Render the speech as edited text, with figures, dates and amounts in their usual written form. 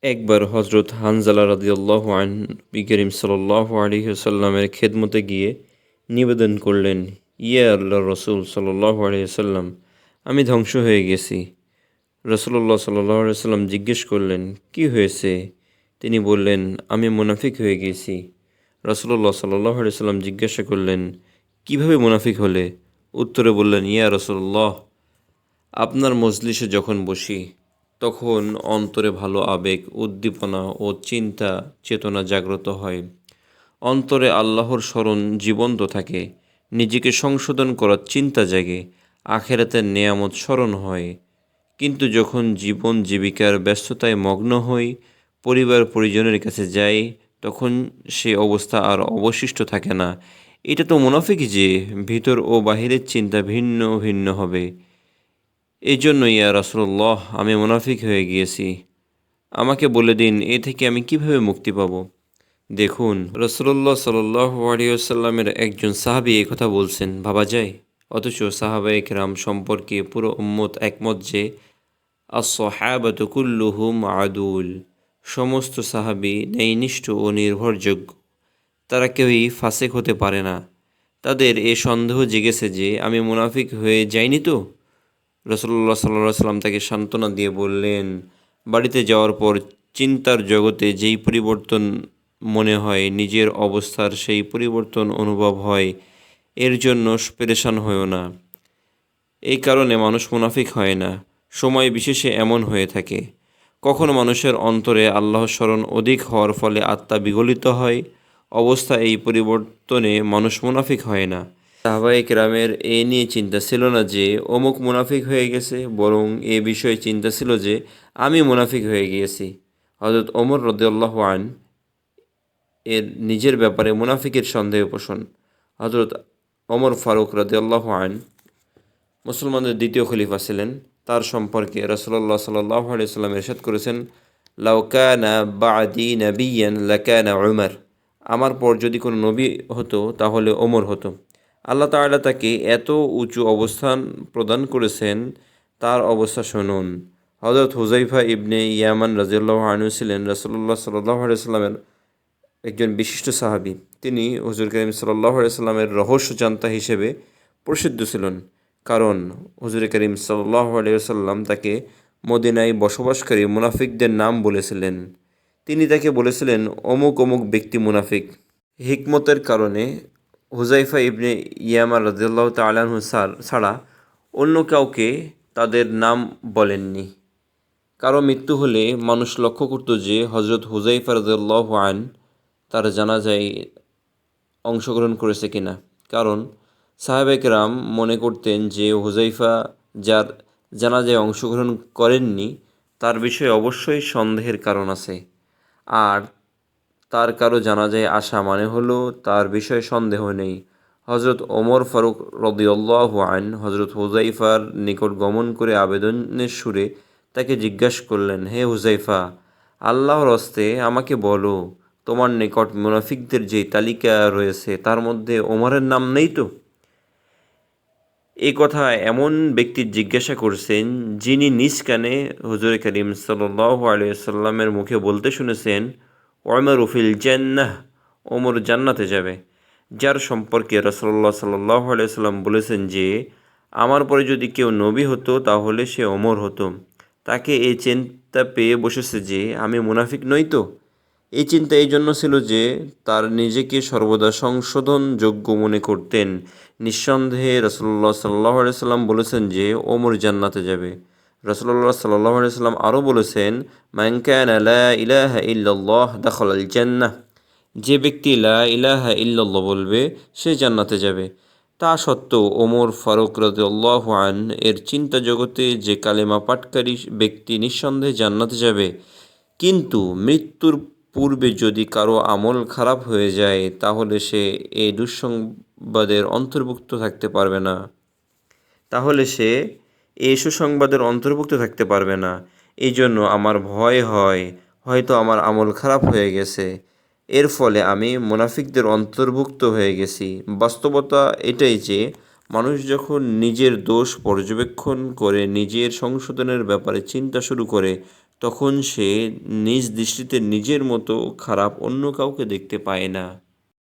একবার হজরত হানজালা রাদিয়াল্লাহু আনহু নবী করিম সাল্লাল্লাহু আলাইহি ওয়াসাল্লামের খেদমতে গিয়ে নিবেদন করলেন, ইয়া আল্লাহর রসুল সাল্লাল্লাহু আলাইহি ওয়াসাল্লাম, আমি ধ্বংস হয়ে গেছি। রাসূলুল্লাহ সাল্লাল্লাহু আলাইহি ওয়াসাল্লাম জিজ্ঞেস করলেন, কি হয়েছে? তিনি বললেন, আমি মুনাফিক হয়ে গেছি। রাসূলুল্লাহ সাল্লাল্লাহু আলাইহি ওয়াসাল্লাম জিজ্ঞাসা করলেন, কিভাবে মুনাফিক হলে? উত্তরে বললেন, ইয়া রাসূলুল্লাহ, আপনার মজলিসে যখন বসি তখন অন্তরে ভালো আবেগ, উদ্দীপনা ও চিন্তা চেতনা জাগ্রত হয়। অন্তরে আল্লাহর স্মরণ জীবন্ত থাকে, নিজেকে সংশোধন করার চিন্তা জাগে, আখেরাতের নেয়ামত স্মরণ হয়। কিন্তু যখন জীবন জীবিকার ব্যস্ততায় মগ্ন হই, পরিবার পরিজনের কাছে যাই, তখন সে অবস্থা আর অবশিষ্ট থাকে না। এটা তো মুনাফিকই যে ভিতর ও বাহিরের চিন্তা ভিন্ন ভিন্ন হবে। এই জন্য ইয়া রাসূলুল্লাহ, আমি মুনাফিক হয়ে গিয়েছি। আমাকে বলে দিন, এ থেকে আমি কিভাবে মুক্তি পাব? দেখুন, রাসূলুল্লাহ সাল্লাল্লাহু আলাইহি ওয়াসাল্লামের একজন সাহাবী এই কথা বলছেন, ভাবা যায়? অথচ সাহাবায়ে কেরাম সম্পর্কে পুরো উম্মত একমত যে আস-সাহাবাতু কুল্লুহুম আদুল। সমস্ত সাহাবী ন্যায়নিষ্ঠ ও নির্ভরযোগ্য। তারা কেউই ফাসেক হতে পারে না। তাদের এ সন্দেহ জেগেছে যে আমি মুনাফিক হয়ে যাইনি তো? রাসূলুল্লাহ সাল্লাল্লাহু আলাইহি ওয়াসাল্লাম তাকে সান্ত্বনা দিয়ে বললেন, বাড়িতে যাওয়ার পর চিন্তার জগতে যেই পরিবর্তন মনে হয়, নিজের অবস্থার সেই পরিবর্তন অনুভব হয়, এর জন্য পেরেশান হয়ো না। এই কারণে মানুষ মুনাফিক হয় না। সময় বিশেষে এমন হয়ে থাকে। কখনো মানুষের অন্তরে আল্লাহর স্মরণ অধিক হওয়ার ফলে আত্মা বিগলিত হয়। অবস্থা এই পরিবর্তনে মানুষ মুনাফিক হয় না। সাহাবায়ে কেরামের এ নিয়ে চিন্তা ছিল না যে অমুক মুনাফিক হয়ে গেছে, বরং এ বিষয়ে চিন্তা ছিল যে আমি মুনাফিক হয়ে গিয়েছি। হযরত ওমর রাদিয়াল্লাহু আনহু এর নিজের ব্যাপারে মুনাফিকের সন্দেহ পোষণ। হযরত ওমর ফারুক রাদিয়াল্লাহু আনহু মুসলমানদের দ্বিতীয় খলিফা ছিলেন। তার সম্পর্কে রাসূলুল্লাহ সাল্লাল্লাহু আলাইহি ওয়াসাল্লাম ইরশাদ করেছেন, লাউ কানা বা'দি নাবিয়্যান লাকানা উমর। আমার পর যদি কোনো নবী হতো তাহলে ওমর হতো। আল্লাহ তাআলা তাকে এত উঁচু অবস্থান প্রদান করেছেন, তার অবস্থা শুনুন। হযরত হুযাইফা ইবনে ইয়ামান রাদিয়াল্লাহু আনহু ছিলেন রাসূলুল্লাহ সাল্লাল্লাহু আলাইহি ওয়াসাল্লামের একজন বিশিষ্ট সাহাবী। তিনি হুজুর করিম সাল্লাল্লাহু আলাইহি ওয়াসাল্লামের রহস্য জান্তা হিসেবে প্রসিদ্ধ ছিলেন। কারণ হুজুর করিম সাল্লাল্লাহু আলাইহি ওয়াসাল্লাম তাকে মদিনায় বসবাসকারী মুনাফিকদের নাম বলেছিলেন। তিনি তাকে বলেছিলেন, অমুক অমুক ব্যক্তি মুনাফিক। হিকমতের কারণে হুযাইফা ইবনে ইয়ামান রাদিয়াল্লাহু তাআলা আনহু ছাড়া অন্য কাউকে তাদের নাম বলেননি। কারো মৃত্যু হলে মানুষ লক্ষ্য করত যে হযরত হুযাইফা রাদিয়াল্লাহু আনহু তার জানাজায় অংশগ্রহণ করেছে কিনা। কারণ সাহাবায়ে কেরাম মনে করতেন যে হুযাইফা যার জানাজায় অংশগ্রহণ করেননি, তার বিষয়ে অবশ্যই সন্দেহের কারণ আছে। আর তার কারো জানাজায় আসা মানে হলো তার বিষয়ে সন্দেহ নেই। হযরত ওমর ফারুক রাদিয়াল্লাহু আনহু হযরত হুযাইফার নিকট গমন করে আবেদনের সুরে তাকে জিজ্ঞাসা করলেন, হে হুযাইফা, আল্লাহর হস্তে আমাকে বলো, তোমার নিকট মুনাফিকদের যে তালিকা রয়েছে তার মধ্যে ওমরের নাম নেই তো? এই কথা এমন ব্যক্তি জিজ্ঞাসা করছেন যিনি নিজ কানে হুজুর করিম সাল্লাল্লাহু আলাইহি ওয়াসাল্লামের মুখে বলতে শুনেছেন, ওমর ফিল জান্নাহ, ওমর জান্নাতে যাবে। যার সম্পর্কে রাসূলুল্লাহ সাল্লাল্লাহু আলাইহি ওয়াসাল্লাম বলেছেন যে আমার পরে যদি কেউ নবী হতো তাহলে সে ওমর হতো। তাকে এই চিন্তা পেয়ে বসেছে যে আমি মুনাফিক নই তো? এই চিন্তা এই জন্য ছিল যে তার নিজেকে সর্বদা সংশোধনযোগ্য মনে করতেন। নিঃসন্দেহে রাসূলুল্লাহ সাল্লাল্লাহু আলাইহি সাল্লাম বলেছেন যে ওমর জান্নাতে যাবে। রাসূলুল্লাহ সাল্লাল্লাহু আলাইহি সাল্লাম আরও বলেছেন, মান কানা লা ইলাহা ইল্লাল্লাহ দাখালাল জান্নাহ। যে ব্যক্তি লা ইলাহা ইল্লাল্লাহ বলবে সে জান্নাতে যাবে। তা সত্ত্বেও ওমর ফারুক রাদিয়াল্লাহু আনহু এর চিন্তা জগতে যে কালেমা পাঠকারী ব্যক্তি নিঃসন্দেহে জান্নাতে যাবে, কিন্তু মৃত্যুর পূর্বে যদি কারো আমল খারাপ হয়ে যায় তাহলে সে এই দুঃসংবাদের অন্তর্ভুক্ত থাকতে পারবে না। তাহলে সে এই সুসংবাদের অন্তর্ভুক্ত থাকতে পারবে না। এই জন্য আমার ভয় হয়, হয়তো আমার আমল খারাপ হয়ে গেছে, এর ফলে আমি মুনাফিকদের অন্তর্ভুক্ত হয়ে গেছি। বাস্তবতা এটাই যে মানুষ যখন নিজের দোষ পর্যবেক্ষণ করে নিজের সংশোধনের ব্যাপারে চিন্তা শুরু করে, তখন সে নিজ দৃষ্টিতে নিজের মতো খারাপ অন্য কাউকে দেখতে পায় না।